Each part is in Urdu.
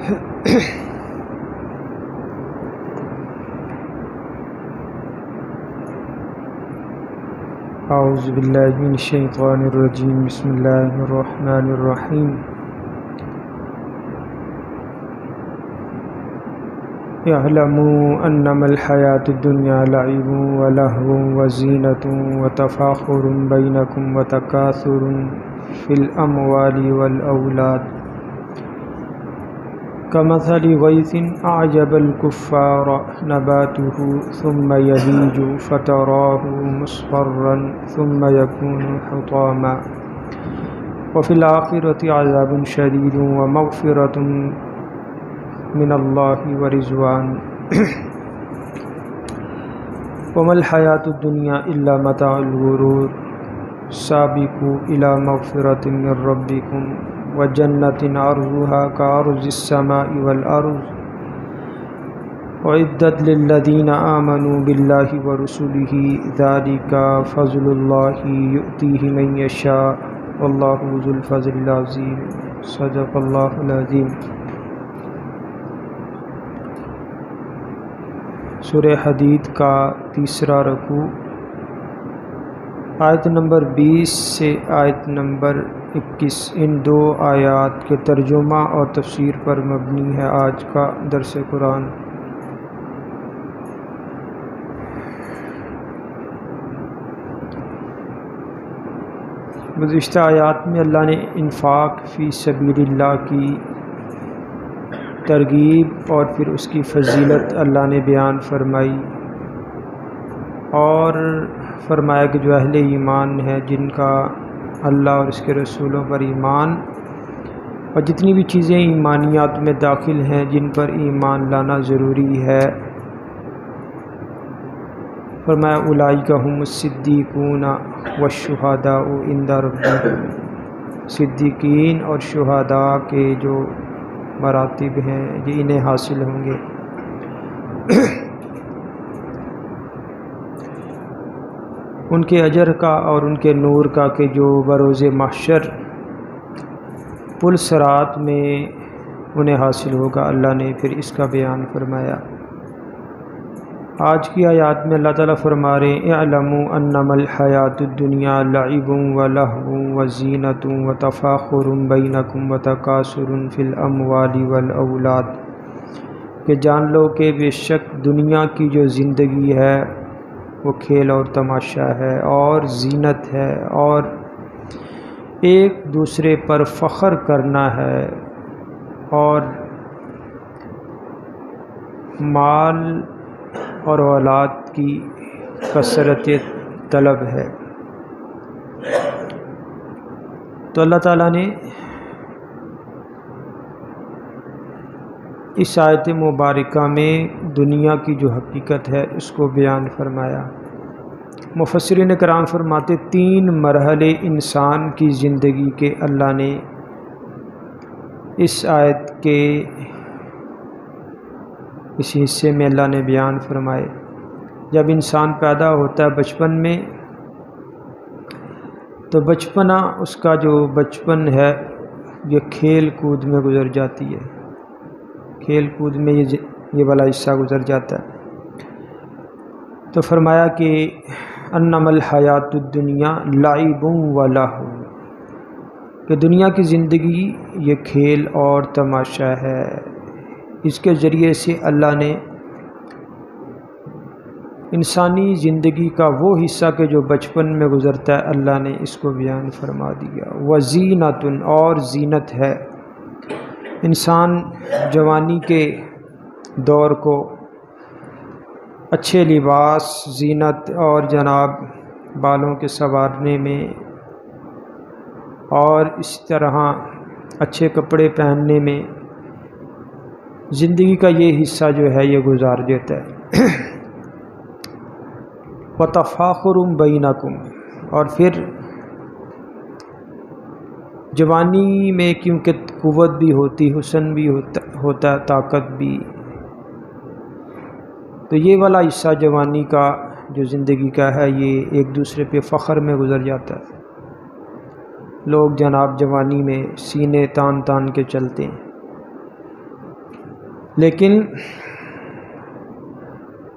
اعوذ باللہ من الشیطان الرجیم بسم اللہ الرحمن الرحیم اعلموا انما الحیاة الدنیا لعب ولہو وزینۃ وتفاخر بینکم وتکاثر فی الاموال والاولاد كمثل غيث أعجب الكفار نباته ثم يهيج فتراه مصفرا ثم يكون حطاما وفي الآخرة عذاب شديد ومغفرة من الله ورضوان وما الحياة الدنيا إلا متاع الغرور سابقوا إلى مغفرة من ربكم وجنة عرضها كعرض السماء والأرض أعدت للذين آمنوا بالله ورسله ذلك فضل الله يؤتيه من يشاء والله ذو الفضل العظيم صدق الله العظيم۔ سورہ حدید کا تیسرا رکوع آیت نمبر 20 سے آیت نمبر 21، ان دو آیات کے ترجمہ اور تفسیر پر مبنی ہے آج کا درس قرآن۔ گزشتہ آیات میں اللہ نے انفاق فی سبیل اللہ کی ترغیب اور پھر اس کی فضیلت اللہ نے بیان فرمائی، اور فرمایا کہ جو اہل ایمان ہے جن کا اللہ اور اس کے رسولوں پر ایمان اور جتنی بھی چیزیں ایمانیات میں داخل ہیں جن پر ایمان لانا ضروری ہے، فرمایا اولئک هم الصدیقون والشہداء عند ربہم، صدیقین اور شہداء کے جو مراتب ہیں یہ انہیں حاصل ہوں گے۔ ان کے اجر کا اور ان کے نور کا کہ جو بروز محشر پل صراط میں انہیں حاصل ہوگا، اللہ نے پھر اس کا بیان فرمایا۔ آج کی آیات میں اللہ تعالیٰ فرما رہے ہیں اعلموا انما الحیاۃ الدنیا لعب ولہو وزینۃ وتفاخر بینکم وتکاثر فی الاموال والاولاد، کہ جان لو کہ بے شک دنیا کی جو زندگی ہے وہ کھیل اور تماشا ہے اور زینت ہے اور ایک دوسرے پر فخر کرنا ہے اور مال اور اولاد کی کثرت طلب ہے۔ تو اللہ تعالیٰ نے اس آیت مبارکہ میں دنیا کی جو حقیقت ہے اس کو بیان فرمایا۔ مفسرین کرام فرماتے 3 مرحلے انسان کی زندگی کے اللہ نے اس آیت کے اس حصے میں اللہ نے بیان فرمائے۔ جب انسان پیدا ہوتا ہے بچپن میں، تو بچپنا اس کا جو بچپن ہے یہ کھیل کود میں گزر جاتی ہے، کھیل کود میں یہ والا حصہ گزر جاتا ہے۔ تو فرمایا کہ انما الحیاۃ الدنیا لعب ولہو، کہ دنیا کی زندگی یہ کھیل اور تماشا ہے۔ اس کے ذریعے سے اللہ نے انسانی زندگی کا وہ حصہ کہ جو بچپن میں گزرتا ہے اللہ نے اس کو بیان فرما دیا۔ وزینۃ، اور زینت ہے، انسان جوانی کے دور کو اچھے لباس، زینت اور جناب بالوں کے سنوارنے میں اور اس طرح اچھے کپڑے پہننے میں زندگی کا یہ حصہ جو ہے یہ گزار دیتا ہے۔ وتفاخر بینکم، اور پھر جوانی میں کیونکہ قوت بھی ہوتی، حسن بھی ہوتا ہے، طاقت بھی، تو یہ والا حصہ جوانی کا جو زندگی کا ہے یہ ایک دوسرے پہ فخر میں گزر جاتا ہے۔ لوگ جناب جوانی میں سینے تان تان کے چلتے ہیں، لیکن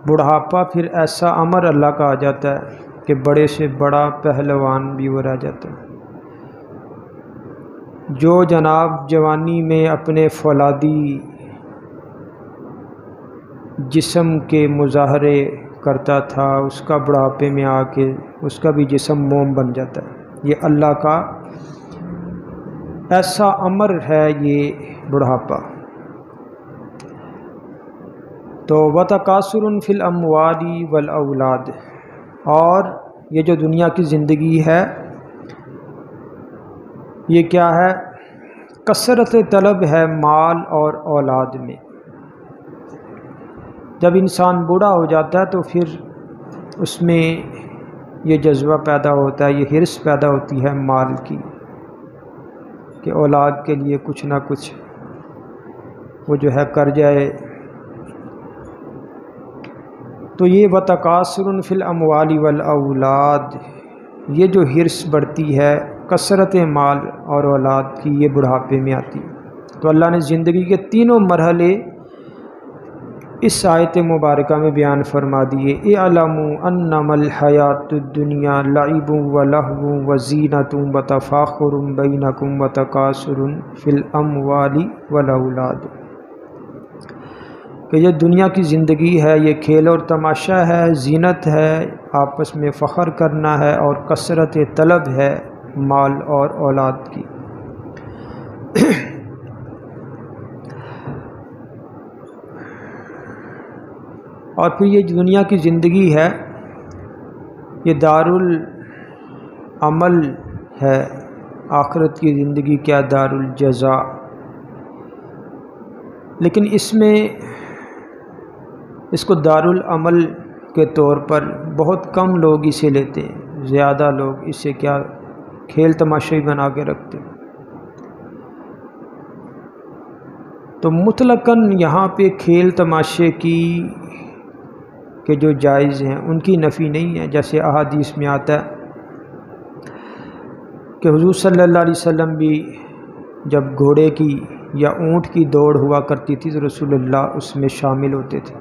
بڑھاپا پھر ایسا امر اللہ کا آ جاتا ہے کہ بڑے سے بڑا پہلوان بھی وہ رہ جاتا ہے۔ جو جناب جوانی میں اپنے فولادی جسم کے مظاہرے کرتا تھا، اس کا بڑھاپے میں آ کے اس کا بھی جسم موم بن جاتا ہے۔ یہ اللہ کا ایسا امر ہے یہ بڑھاپا۔ تو وَتَكَاثُرٌ فِي الْأَمْوَالِ وَالْأَوْلَادِ، اور یہ جو دنیا کی زندگی ہے یہ کیا ہے؟ کثرت طلب ہے مال اور اولاد میں۔ جب انسان بوڑھا ہو جاتا ہے تو پھر اس میں یہ جذبہ پیدا ہوتا ہے، یہ حرص پیدا ہوتی ہے مال کی، کہ اولاد کے لیے کچھ نہ کچھ وہ جو ہے کر جائے۔ تو یہ وَتَكَاثُرٌ فِي الْأَمْوَالِ وَالْأَوْلَادِ، یہ جو حرص بڑھتی ہے کثرت مال اور اولاد کی، یہ بڑھاپے میں آتی ہے۔ تو اللہ نے زندگی کے تینوں مرحلے اس آیت مبارکہ میں بیان فرما دیے۔ اعلموا انما الحیات الدنیا لعب ولہو وزینۃ وتفاخر بینکم وتکاثر فی الاموال والاولاد، کہ یہ دنیا کی زندگی ہے، یہ کھیل اور تماشا ہے، زینت ہے، آپس میں فخر کرنا ہے، اور کثرت طلب ہے مال اور اولاد کی۔ اور پھر یہ دنیا کی زندگی ہے یہ دار العمل ہے، آخرت کی زندگی کیا دار الجزاء۔ لیکن اس میں اس کو دار العمل کے طور پر بہت کم لوگ اسے لیتے ہیں، زیادہ لوگ اسے کیا کھیل تماشائی بنا کے رکھتے ہیں۔ تو مطلقاً یہاں پہ کھیل تماشے کی کہ جو جائز ہیں ان کی نفی نہیں ہے، جیسے احادیث میں آتا ہے کہ حضور صلی اللہ علیہ وسلم بھی جب گھوڑے کی یا اونٹ کی دوڑ ہوا کرتی تھی تو رسول اللہ اس میں شامل ہوتے تھے۔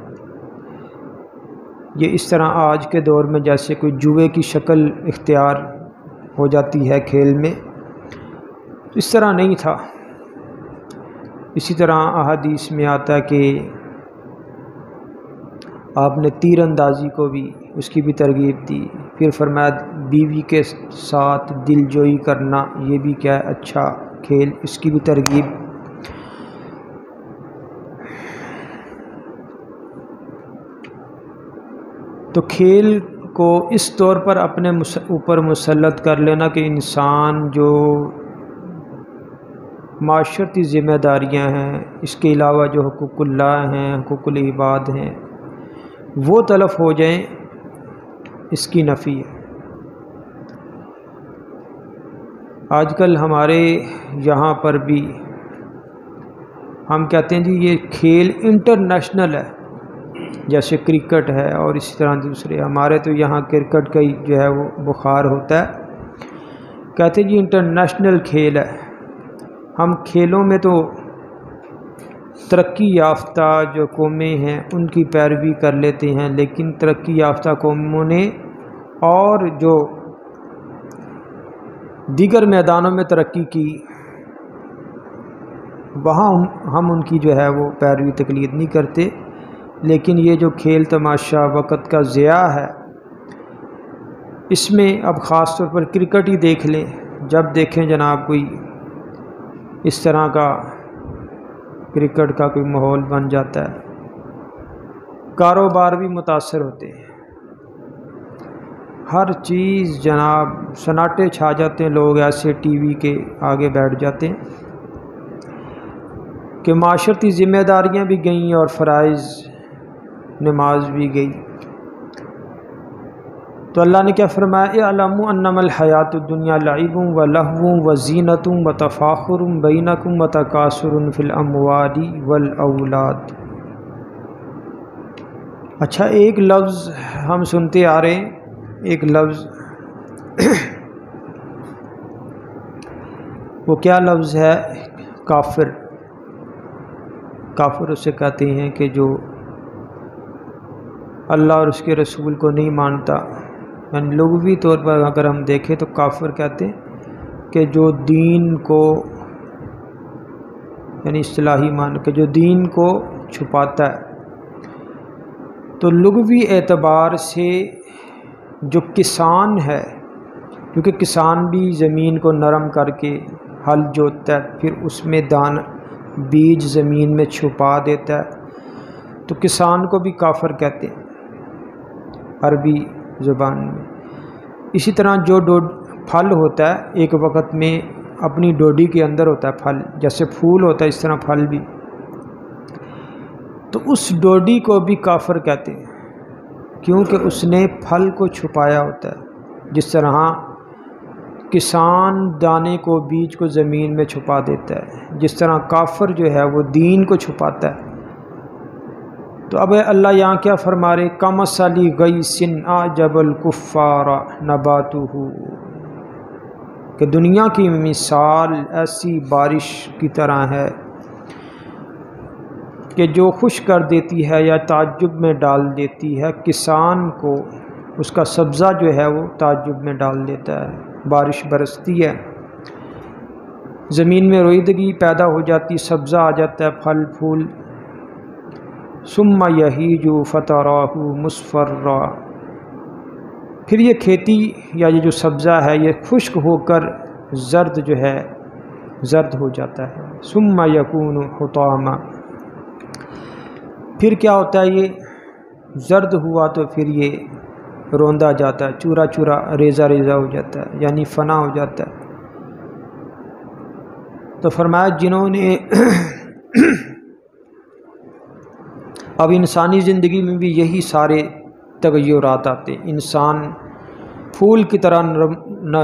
یہ اس طرح آج کے دور میں جیسے کوئی جوئے کی شکل اختیار ہو جاتی ہے کھیل میں، اس طرح نہیں تھا۔ اسی طرح احادیث میں آتا ہے کہ آپ نے تیر اندازی کو بھی اس کی بھی ترغیب دی، پھر فرمایا بیوی کے ساتھ دل جوئی کرنا یہ بھی کیا ہے اچھا کھیل، اس کی بھی ترغیب۔ تو کھیل کو اس طور پر اپنے اوپر مسلط کر لینا کہ انسان جو معاشرتی ذمہ داریاں ہیں، اس کے علاوہ جو حقوق اللہ ہیں، حقوق العباد ہیں، وہ تلف ہو جائیں، اس کی نفی ہے۔ آج کل ہمارے یہاں پر بھی ہم کہتے ہیں جی یہ کھیل انٹرنیشنل ہے، جیسے کرکٹ ہے اور اسی طرح دوسرے، ہمارے تو یہاں کرکٹ کا ہی جو ہے وہ بخار ہوتا ہے، کہتے ہیں جی انٹرنیشنل کھیل ہے۔ ہم کھیلوں میں تو ترقی یافتہ جو قومیں ہیں ان کی پیروی کر لیتے ہیں، لیکن ترقی یافتہ قوموں نے اور جو دیگر میدانوں میں ترقی کی وہاں ہم ان کی جو ہے وہ پیروی تقلید نہیں کرتے۔ لیکن یہ جو کھیل تماشا وقت کا ضیاع ہے، اس میں اب خاص طور پر کرکٹ ہی دیکھ لیں، جب دیکھیں جناب کوئی اس طرح کا کرکٹ کا کوئی ماحول بن جاتا ہے، کاروبار بھی متاثر ہوتے ہیں، ہر چیز جناب سناٹے چھا جاتے ہیں، لوگ ایسے ٹی وی کے آگے بیٹھ جاتے ہیں کہ معاشرتی ذمہ داریاں بھی گئیں اور فرائض نماز بھی گئی۔ تو اللہ نے کیا فرمایا؟ اعلموا انما الحیات الدنیا لعب ولہو وزینۃ وتفاخر بینکم وتکاثر فی الاموال والاولاد۔ اچھا، ایک لفظ ہم سنتے آ رہے ہیں، ایک لفظ وہ کیا لفظ ہے؟ کافر۔ کافر اسے کہتے ہیں کہ جو اللہ اور اس کے رسول کو نہیں مانتا، یعنی لغوی طور پر اگر ہم دیکھیں تو کافر کہتے ہیں کہ جو دین کو، یعنی اصطلاحی معنی کہ جو دین کو چھپاتا ہے۔ تو لغوی اعتبار سے جو کسان ہے، کیونکہ کسان بھی زمین کو نرم کر کے ہل جوتتا ہے، پھر اس میں بیج زمین میں چھپا دیتا ہے، تو کسان کو بھی کافر کہتے ہیں عربی زبان میں۔ اسی طرح جو پھل ہوتا ہے ایک وقت میں اپنی ڈوڈی کے اندر ہوتا ہے پھل، جیسے پھول ہوتا ہے اس طرح پھل بھی، تو اس ڈوڈی کو بھی کافر کہتے ہیں کیونکہ اس نے پھل کو چھپایا ہوتا ہے۔ جس طرح کسان دانے کو، بیج کو زمین میں چھپا دیتا ہے، جس طرح کافر جو ہے وہ دین کو چھپاتا ہے۔ تو اب اللہ یہاں کیا فرما رہے؟ کمثل غیث اعجب الکفار نباتہ، کہ دنیا کی مثال ایسی بارش کی طرح ہے کہ جو خوش کر دیتی ہے یا تعجب میں ڈال دیتی ہے کسان کو، اس کا سبزہ جو ہے وہ تعجب میں ڈال دیتا ہے۔ بارش برستی ہے، زمین میں رویدگی پیدا ہو جاتی، سبزہ آ جاتا ہے، پھل پھول، ثم یہیج فتراہ مصفرا، پھر یہ کھیتی یا یہ جو سبزہ ہے یہ خشک ہو کر زرد جو ہے زرد ہو جاتا ہے۔ ثم یکون حطاما، پھر کیا ہوتا ہے؟ یہ زرد ہوا تو پھر یہ روندا جاتا ہے، چورا چورا، ریزہ ریزہ ہو جاتا ہے، یعنی فنا ہو جاتا ہے۔ تو فرمایا جنہوں نے اب انسانی زندگی میں بھی یہی سارے تغیرات آتے ہیں۔ انسان پھول کی طرح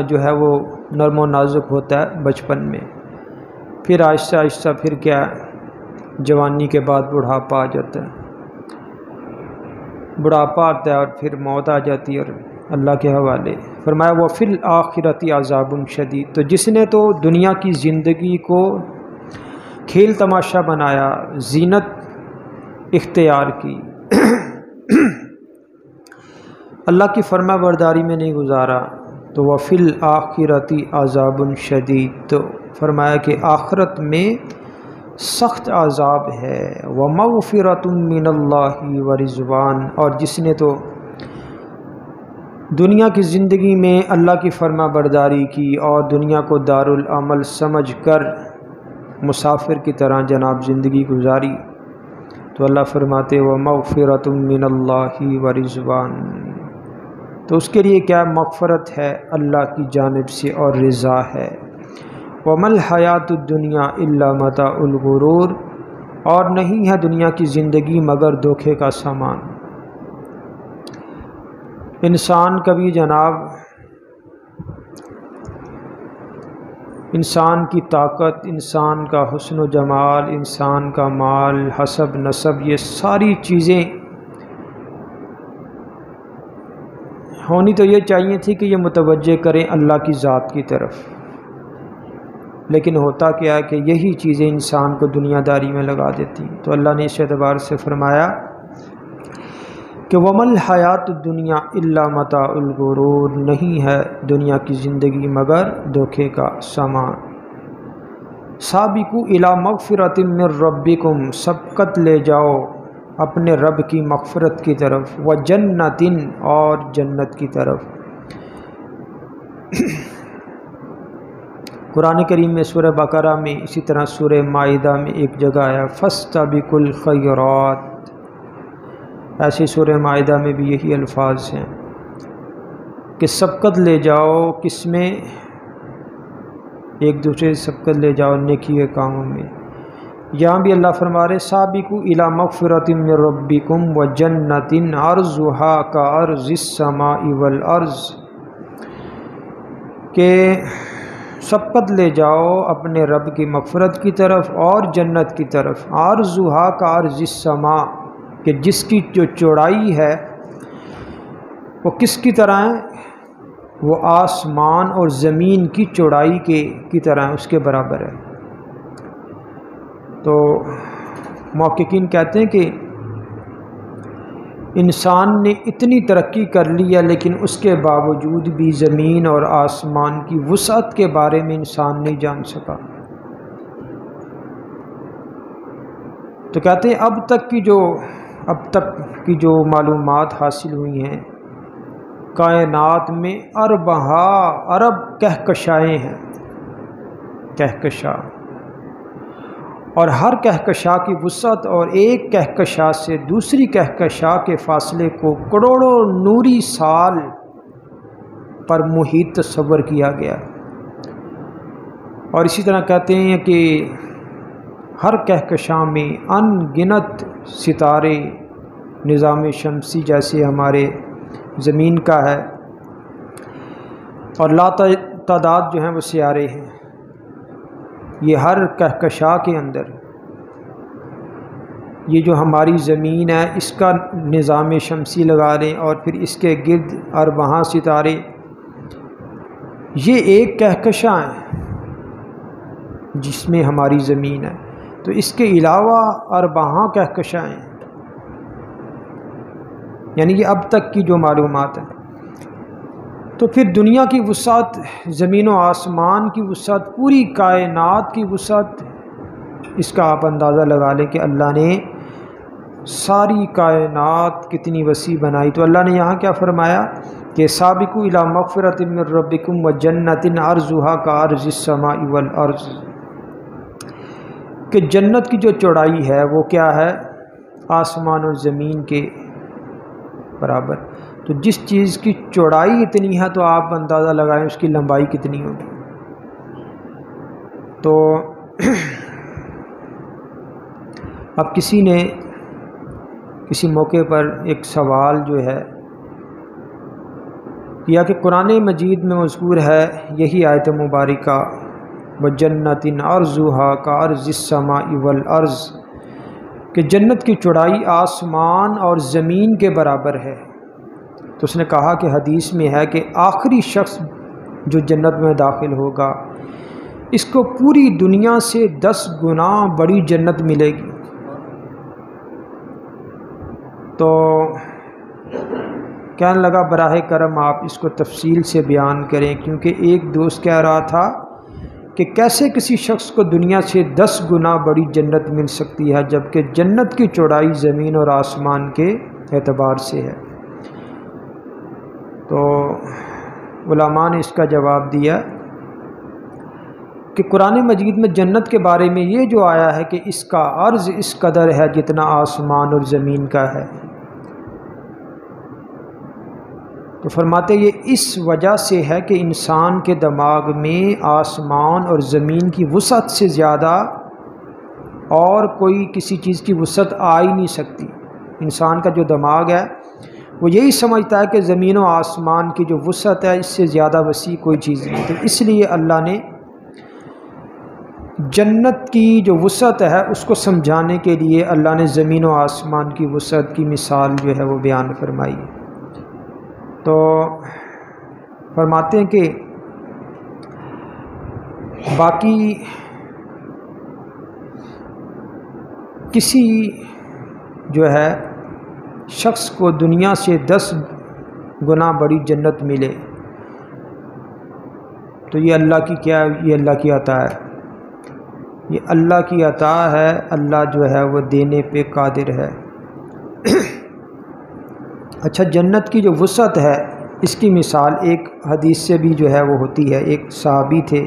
جو ہے وہ نرم و نازک ہوتا ہے بچپن میں، پھر آہستہ آہستہ پھر کیا، جوانی کے بعد بڑھاپا آ جاتا ہے، بڑھاپا آتا ہے اور پھر موت آ جاتی ہے اور اللہ کے حوالے۔ فرمایا وَفِي الْآخِرَةِ عَذَابٌ شَدِيدٌ، تو جس نے تو دنیا کی زندگی کو کھیل تماشا بنایا، زینت اختیار کی، اللہ کی فرما برداری میں نہیں گزارا، تو وَفِي الْآخِرَةِ عَذَابٌ شَدِيدٌ، تو فرمایا کہ آخرت میں سخت عذاب ہے، وَمَغْفِرَةٌ مِّنَ اللَّهِ وَرِضْوَانٌ، اور جس نے تو دنیا کی زندگی میں اللہ کی فرما برداری کی اور دنیا کو دارالعمل سمجھ کر مسافر کی طرح جناب زندگی گزاری، تو اللہ فرماتے وَمَغْفِرَةٌ مِّنَ اللَّهِ وَرِضْوَانٌ، تو اس کے لیے کیا مغفرت ہے اللہ کی جانب سے اور رضا ہے۔ وَمَا الْحَيَاةُ الدُّنْيَا إِلَّا مَتَاعُ الْغُرُورِ، اور نہیں ہے دنیا کی زندگی مگر دھوکے کا سامان۔ انسان کبھی جناب انسان کی طاقت، انسان کا حسن و جمال، انسان کا مال، حسب نسب، یہ ساری چیزیں ہونی تو یہ چاہیے تھی کہ یہ متوجہ کریں اللہ کی ذات کی طرف، لیکن ہوتا کیا ہے کہ یہی چیزیں انسان کو دنیا داری میں لگا دیتی۔ تو اللہ نے اس اعتبار سے فرمایا کہ وَمَا الْحَيَاةُ الدُّنْيَا إِلَّا مَتَاعُ الْغُرُورِ، نہیں ہے دنیا کی زندگی مگر دھوکے کا سامان۔ سابقوا إِلَى مَغْفِرَةٍ مِّن رَبِّكُمْ، سبقت لے جاؤ اپنے رب کی مغفرت کی طرف، وَجَنَّةٍ، اور جنت کی طرف۔ قرآن کریم میں سورہ بقرہ میں، اسی طرح سورہ مائدہ میں ایک جگہ آیا فَاسْتَبِقُوا الْخَيْرَاتِ، ایسی سورہ مائدہ میں بھی یہی الفاظ ہیں کہ سبقت لے جاؤ، کس میں؟ ایک دوسرے سے سبقت لے جاؤ نیکی کے کاموں میں۔ یہاں بھی اللہ فرما رہے سابقوا الی مغفرۃ من ربکم وجنۃ عرضها کعرض السماء والارض، کہ سبقت لے جاؤ اپنے رب کی مغفرت کی طرف اور جنت کی طرف، عرضها کعرض السماء، کہ جس کی جو چوڑائی ہے وہ کس کی طرح ہے؟ وہ آسمان اور زمین کی چوڑائی کی طرح اس کے برابر ہے۔ تو محققین کہتے ہیں کہ انسان نے اتنی ترقی کر لی ہے لیکن اس کے باوجود بھی زمین اور آسمان کی وسعت کے بارے میں انسان نہیں جان سکا۔ تو کہتے ہیں اب تک کی جو معلومات حاصل ہوئی ہیں، کائنات میں ارب کہکشائیں ہیں، کہکشاں، اور ہر کہکشاں کی وسعت اور ایک کہکشاں سے دوسری کہکشاں کے فاصلے کو کروڑوں نوری سال پر محیط تصور کیا گیا۔ اور اسی طرح کہتے ہیں کہ ہر کہکشاں میں ان گنت ستارے نظام شمسی جیسے ہمارے زمین کا ہے، اور لا تعداد جو ہیں وہ سیارے ہیں۔ یہ ہر کہکشاں کے اندر یہ جو ہماری زمین ہے اس کا نظام شمسی لگا لیں اور پھر اس کے گرد اربعاں ستارے، یہ ایک کہکشاں ہے جس میں ہماری زمین ہے، تو اس کے علاوہ اربعاں کہکشاں ہیں، یعنی یہ اب تک کی جو معلومات ہیں۔ تو پھر دنیا کی وسعت، زمین و آسمان کی وسعت، پوری کائنات کی وسعت، اس کا آپ اندازہ لگا لیں کہ اللہ نے ساری کائنات کتنی وسیع بنائی۔ تو اللہ نے یہاں کیا فرمایا کہ سابقوا الی مغفرۃ من ربکم وجنۃ عرضھا کعرض السماء والارض، کہ جنت کی جو چوڑائی ہے وہ کیا ہے؟ آسمان اور زمین کے برابر۔ تو جس چیز کی چوڑائی اتنی ہے تو آپ اندازہ لگائیں اس کی لمبائی کتنی ہوگی۔ تو اب کسی موقع پر ایک سوال جو ہے کیا کہ قرآن مجید میں مذکور ہے یہی آیت مبارکہ وَجَنَّةٍ عَرْضُهَا كَعَرْضِ السَّمَاءِ وَالْأَرْضِ، کہ جنت کی چوڑائی آسمان اور زمین کے برابر ہے۔ تو اس نے کہا کہ حدیث میں ہے کہ آخری شخص جو جنت میں داخل ہوگا اس کو پوری دنیا سے 10 گنا بڑی جنت ملے گی۔ تو کہنے لگا براہ کرم آپ اس کو تفصیل سے بیان کریں، کیونکہ ایک دوست کہہ رہا تھا کہ کیسے کسی شخص کو دنیا سے 10 گنا بڑی جنت مل سکتی ہے جبکہ جنت کی چوڑائی زمین اور آسمان کے اعتبار سے ہے۔ تو علماء نے اس کا جواب دیا کہ قرآن مجید میں جنت کے بارے میں یہ جو آیا ہے کہ اس کا عرض اس قدر ہے جتنا آسمان اور زمین کا ہے، تو فرماتے یہ اس وجہ سے ہے کہ انسان کے دماغ میں آسمان اور زمین کی وسعت سے زیادہ اور کوئی کسی چیز کی وسعت آ ہی نہیں سکتی۔ انسان کا جو دماغ ہے وہ یہی سمجھتا ہے کہ زمین و آسمان کی جو وسعت ہے اس سے زیادہ وسیع کوئی چیز نہیں، تو اس لیے اللہ نے جنت کی جو وسعت ہے اس کو سمجھانے کے لیے اللہ نے زمین و آسمان کی وسعت کی مثال جو ہے وہ بیان فرمائی۔ تو فرماتے ہیں کہ باقی کسی جو ہے شخص کو دنیا سے 10 گنا بڑی جنت ملے تو یہ اللہ کی کیا، یہ اللہ کی عطا ہے، یہ اللہ کی عطا ہے، اللہ جو ہے وہ دینے پہ قادر ہے۔ اچھا، جنت کی جو وسعت ہے اس کی مثال ایک حدیث سے بھی جو ہے وہ ہوتی ہے۔ ایک صحابی تھے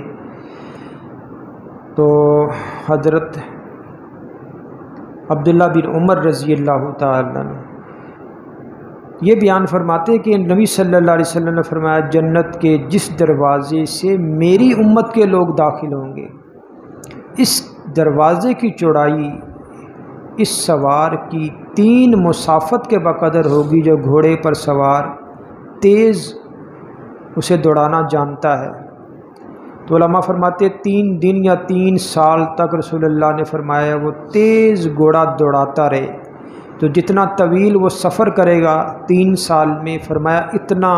تو حضرت عبداللہ بن عمر رضی اللہ تعالیٰ عنہ یہ بیان فرماتے کہ نبی صلی اللہ علیہ وسلم نے فرمایا جنت کے جس دروازے سے میری امت کے لوگ داخل ہوں گے اس دروازے کی چوڑائی اس سوار کی 3 مسافت کے بقدر ہوگی جو گھوڑے پر سوار تیز اسے دوڑانا جانتا ہے۔ تو علماء فرماتے 3 دن یا 3 سال تک رسول اللہ نے فرمایا وہ تیز گھوڑا دوڑاتا رہے، تو جتنا طویل وہ سفر کرے گا 3 سال میں، فرمایا اتنا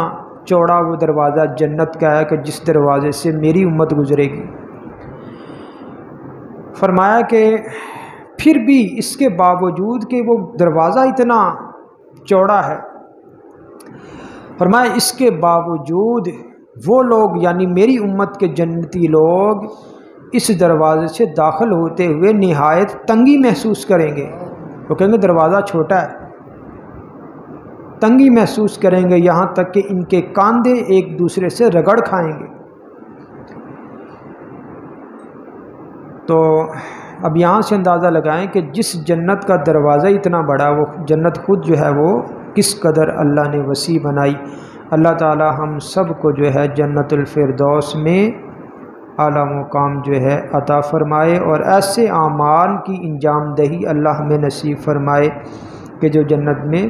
چوڑا وہ دروازہ جنت کا ہے کہ جس دروازے سے میری امت گزرے گی۔ فرمایا کہ پھر بھی اس کے باوجود کہ وہ دروازہ اتنا چوڑا ہے، فرمایا اس کے باوجود وہ لوگ یعنی میری امت کے جنتی لوگ اس دروازے سے داخل ہوتے ہوئے نہایت تنگی محسوس کریں گے۔ وہ کہیں گے دروازہ چھوٹا ہے، تنگی محسوس کریں گے، یہاں تک کہ ان کے کاندھے ایک دوسرے سے رگڑ کھائیں گے۔ تو اب یہاں سے اندازہ لگائیں کہ جس جنت کا دروازہ اتنا بڑا، وہ جنت خود جو ہے وہ کس قدر اللہ نے وسیع بنائی۔ اللہ تعالی ہم سب کو جو ہے جنت الفردوس میں اعلیٰ مقام جو ہے عطا فرمائے، اور ایسے اعمال کی انجام دہی اللہ ہمیں نصیب فرمائے کہ جو جنت میں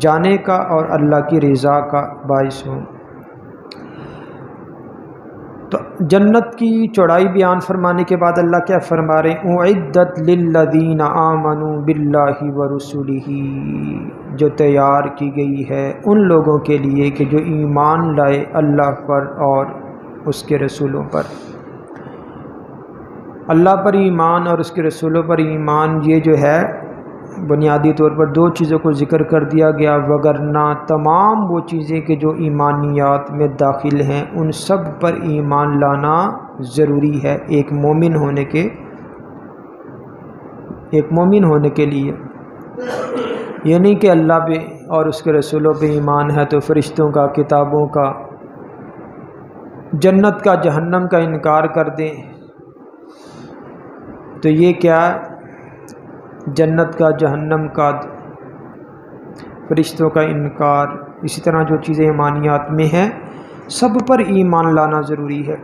جانے کا اور اللہ کی رضا کا باعث ہوں۔ تو جنت کی چوڑائی بیان فرمانے کے بعد اللہ کیا فرما رہے ہیں؟ اعدت للذین آمنوا باللہ ورسلہ، جو تیار کی گئی ہے ان لوگوں کے لیے کہ جو ایمان لائے اللہ پر اور اس کے رسولوں پر۔ اللہ پر ایمان اور اس کے رسولوں پر ایمان، یہ جو ہے بنیادی طور پر دو چیزوں کو ذکر کر دیا گیا، وگرنہ تمام وہ چیزیں کہ جو ایمانیات میں داخل ہیں ان سب پر ایمان لانا ضروری ہے ایک مومن ہونے کے لیے۔ یہ نہیں کہ اللہ پہ اور اس کے رسولوں پہ ایمان ہے تو فرشتوں کا، کتابوں کا، جنت کا، جہنم کا انکار کر دیں، تو یہ کیا جنت کا، جہنم کا، فرشتوں کا انکار، اسی طرح جو چیزیں ایمانیات میں ہیں سب پر ایمان لانا ضروری ہے۔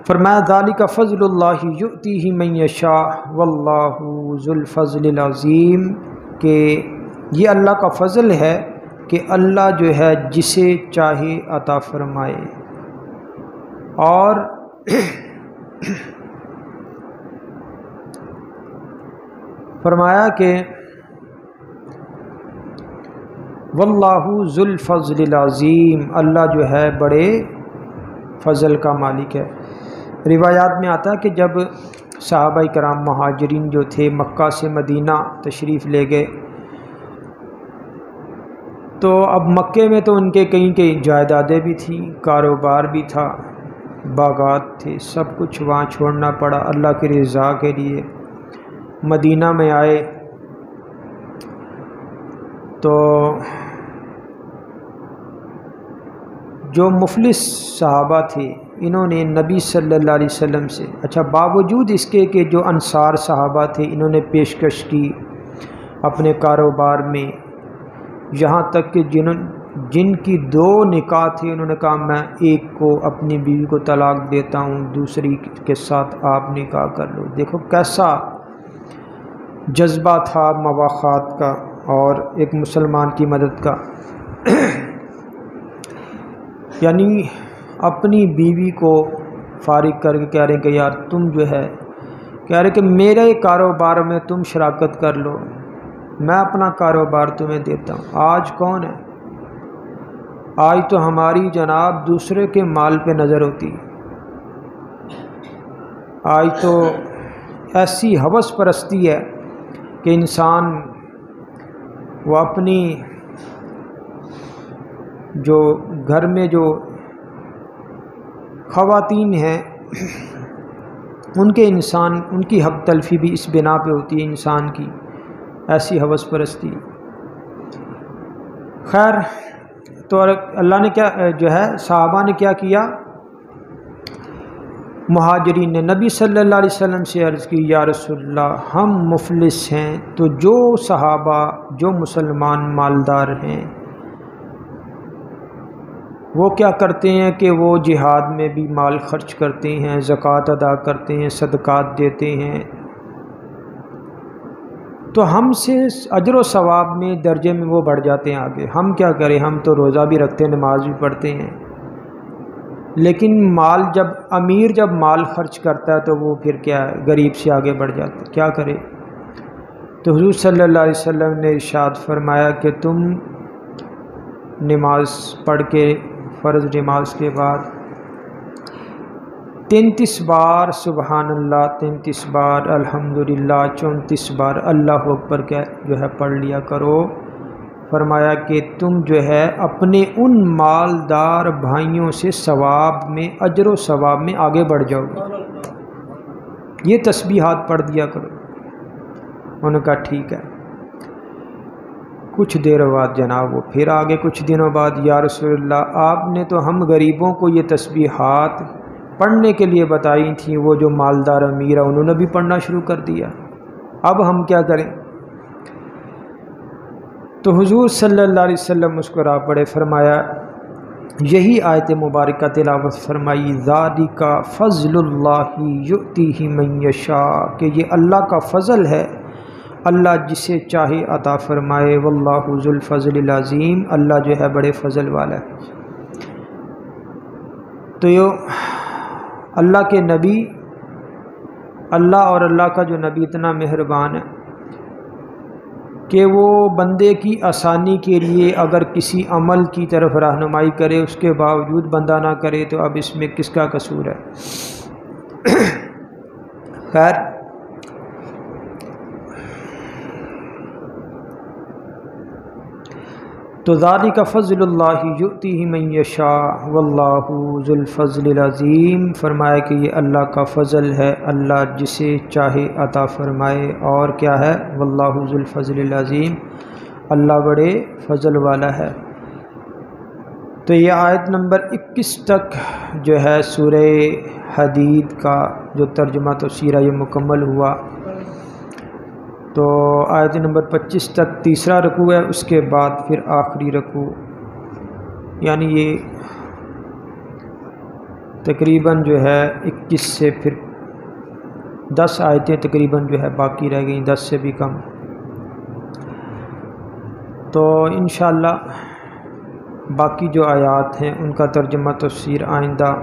فرمایا ذالک فضل اللہ یؤتیہ من یشاء واللہ ذو الفضل العظیم، کہ یہ اللہ کا فضل ہے کہ اللہ جو ہے جسے چاہے عطا فرمائے، اور فرمایا کہ واللہ ذو الفضل العظیم، اللہ جو ہے بڑے فضل کا مالک ہے۔ روایات میں آتا ہے کہ جب صحابہ کرام مہاجرین جو تھے مکہ سے مدینہ تشریف لے گئے، تو اب مکے میں تو ان کے کئی جائیدادیں بھی تھیں، کاروبار بھی تھا، باغات تھے، سب کچھ وہاں چھوڑنا پڑا اللہ کی رضا کے لیے۔ مدینہ میں آئے تو جو مفلس صحابہ تھے انہوں نے نبی صلی اللہ علیہ وسلم سے، اچھا باوجود اس کے کہ جو انصار صحابہ تھے انہوں نے پیشکش کی اپنے کاروبار میں، یہاں تک کہ جن کی 2 نکاح تھے انہوں نے کہا میں ایک کو اپنی بیوی کو طلاق دیتا ہوں، دوسری کے ساتھ آپ نکاح کر لو۔ دیکھو کیسا جذبہ تھا مواخات کا اور ایک مسلمان کی مدد کا۔ یعنی اپنی بیوی کو فارغ کر کے کہہ رہے ہیں کہ یار تم جو ہے، کہہ رہے کہ میرے کاروبار میں تم شراکت کر لو، میں اپنا کاروبار تمہیں دیتا ہوں۔ آج کون ہے؟ آج تو ہماری جناب دوسرے کے مال پہ نظر ہوتی، آج تو ایسی ہوس پرستی ہے کہ انسان وہ اپنی جو گھر میں جو خواتین ہیں ان کی حق تلفی بھی اس بنا پہ ہوتی ہے انسان کی، ایسی ہوس پرستی۔ خیر تو اللہ نے کیا جو ہے صحابہ نے کیا کیا، مہاجرین نے نبی صلی اللہ علیہ وسلم سے عرض کی یا رسول اللہ ہم مفلس ہیں، تو جو صحابہ جو مسلمان مالدار ہیں وہ کیا کرتے ہیں کہ وہ جہاد میں بھی مال خرچ کرتے ہیں، زکوٰۃ ادا کرتے ہیں، صدقات دیتے ہیں، تو ہم سے اجر و ثواب میں درجے میں وہ بڑھ جاتے ہیں آگے۔ ہم کیا کریں، ہم تو روزہ بھی رکھتے ہیں، نماز بھی پڑھتے ہیں، لیکن امیر جب مال خرچ کرتا ہے تو وہ پھر کیا ہے غریب سے آگے بڑھ جاتا ہے، کیا کرے؟ تو حضور صلی اللہ علیہ وسلم نے ارشاد فرمایا کہ تم نماز پڑھ کے، فرض نماز کے بعد 33 بار سبحان اللہ، 33 بار الحمدللہ، 34 بار اللہ اکبر کا جو ہے پڑھ لیا کرو۔ فرمایا کہ تم جو ہے اپنے ان مالدار بھائیوں سے ثواب میں، اجر و ثواب میں آگے بڑھ جاؤ گے، یہ تسبیحات پڑھ دیا کرو۔ انہوں نے کہا ٹھیک ہے۔ کچھ دیر بعد جناب وہ پھر آگے، کچھ دنوں بعد، یا رسول اللہ آپ نے تو ہم غریبوں کو یہ تسبیحات پڑھنے کے لیے بتائی تھیں، وہ جو مالدار امیر ہے انہوں نے بھی پڑھنا شروع کر دیا، اب ہم کیا کریں؟ تو حضور صلی اللہ علیہ وسلم مسکرا پڑے، فرمایا یہی آیت مبارکہ تلاوت فرمائی، ذالک فضل اللہ یؤتیہ من یشاء، کہ یہ اللہ کا فضل ہے، اللہ جسے چاہے عطا فرمائے، واللہ ذو الفضل العظیم، اللہ جو ہے بڑے فضل والا ہے۔ تو یہ اللہ کے نبی، اللہ اور اللہ کا جو نبی اتنا مہربان ہے کہ وہ بندے کی آسانی کے لیے اگر کسی عمل کی طرف رہنمائی کرے، اس کے باوجود بندہ نہ کرے، تو اب اس میں کس کا قصور ہے؟ خیر، تو ذالک فضل اللہ یؤتیہ من یشاء واللہ ذو الفضل العظیم، فرمایا کہ یہ اللہ کا فضل ہے، اللہ جسے چاہے عطا فرمائے، اور کیا ہے؟ واللہ ذو الفضل العظیم، اللہ بڑے فضل والا ہے۔ تو یہ آیت نمبر 21 تک جو ہے سورہ حدید کا جو ترجمہ تفسیر یہ مکمل ہوا۔ تو آیت نمبر 25 تک تیسرا رکوع ہے، اس کے بعد پھر آخری رکوع، یعنی یہ تقریباً جو ہے 21 سے پھر 10 آیتیں تقریباً جو ہے باقی رہ گئیں، 10 سے بھی کم۔ تو انشاءاللہ باقی جو آیات ہیں ان کا ترجمہ تفسیر آئندہ۔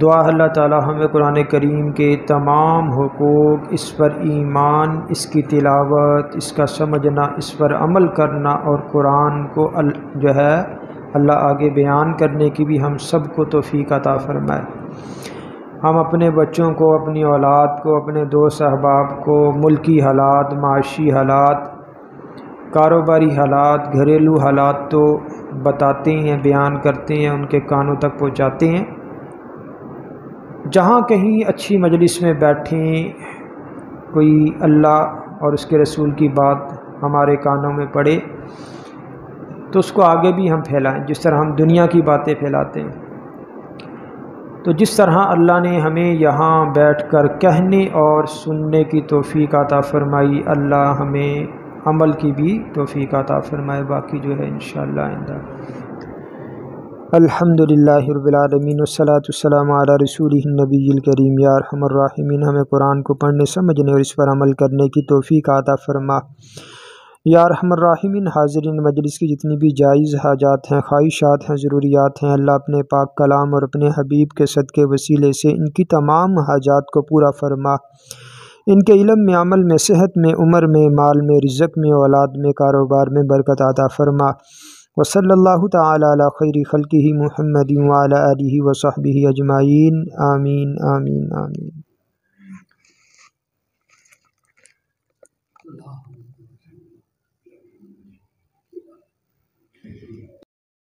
دعا اللہ تعالی ہمیں قرآن کریم کے تمام حقوق، اس پر ایمان، اس کی تلاوت، اس کا سمجھنا، اس پر عمل کرنا، اور قرآن کو جو ہے اللہ آگے بیان کرنے کی بھی ہم سب کو توفیق عطا فرمائے۔ ہم اپنے بچوں کو، اپنی اولاد کو، اپنے دوست احباب کو ملکی حالات، معاشی حالات، کاروباری حالات، گھریلو حالات تو بتاتے ہیں، بیان کرتے ہیں، ان کے کانوں تک پہنچاتے ہیں۔ جہاں کہیں اچھی مجلس میں بیٹھیں، کوئی اللہ اور اس کے رسول کی بات ہمارے کانوں میں پڑے تو اس کو آگے بھی ہم پھیلائیں، جس طرح ہم دنیا کی باتیں پھیلاتے ہیں۔ تو جس طرح اللہ نے ہمیں یہاں بیٹھ کر کہنے اور سننے کی توفیق عطا فرمائی، اللہ ہمیں عمل کی بھی توفیق عطا فرمائے۔ باقی جو ہے انشاءاللہ آئندہ۔ الحمدللہ رب العالمین والصلاة والسلام علی رسولہ النبی الکریم۔ یا ارحم الراحمین، ہمیں قرآن کو پڑھنے، سمجھنے اور اس پر عمل کرنے کی توفیق عطا فرما۔ یا ارحم الراحمین، حاضرین مجلس کی جتنی بھی جائز حاجات ہیں، خواہشات ہیں، ضروریات ہیں، اللہ اپنے پاک کلام اور اپنے حبیب کے صدقے وسیلے سے ان کی تمام حاجات کو پورا فرما۔ ان کے علم میں، عمل میں، صحت میں، عمر میں، مال میں، رزق میں، اولاد میں، کاروبار میں برکت عطا فرما۔ وصلی اللہ تعالی علی خیر خلقہ محمد وعلی آلہ وصحبہ اجمعین، آمین آمین آمین۔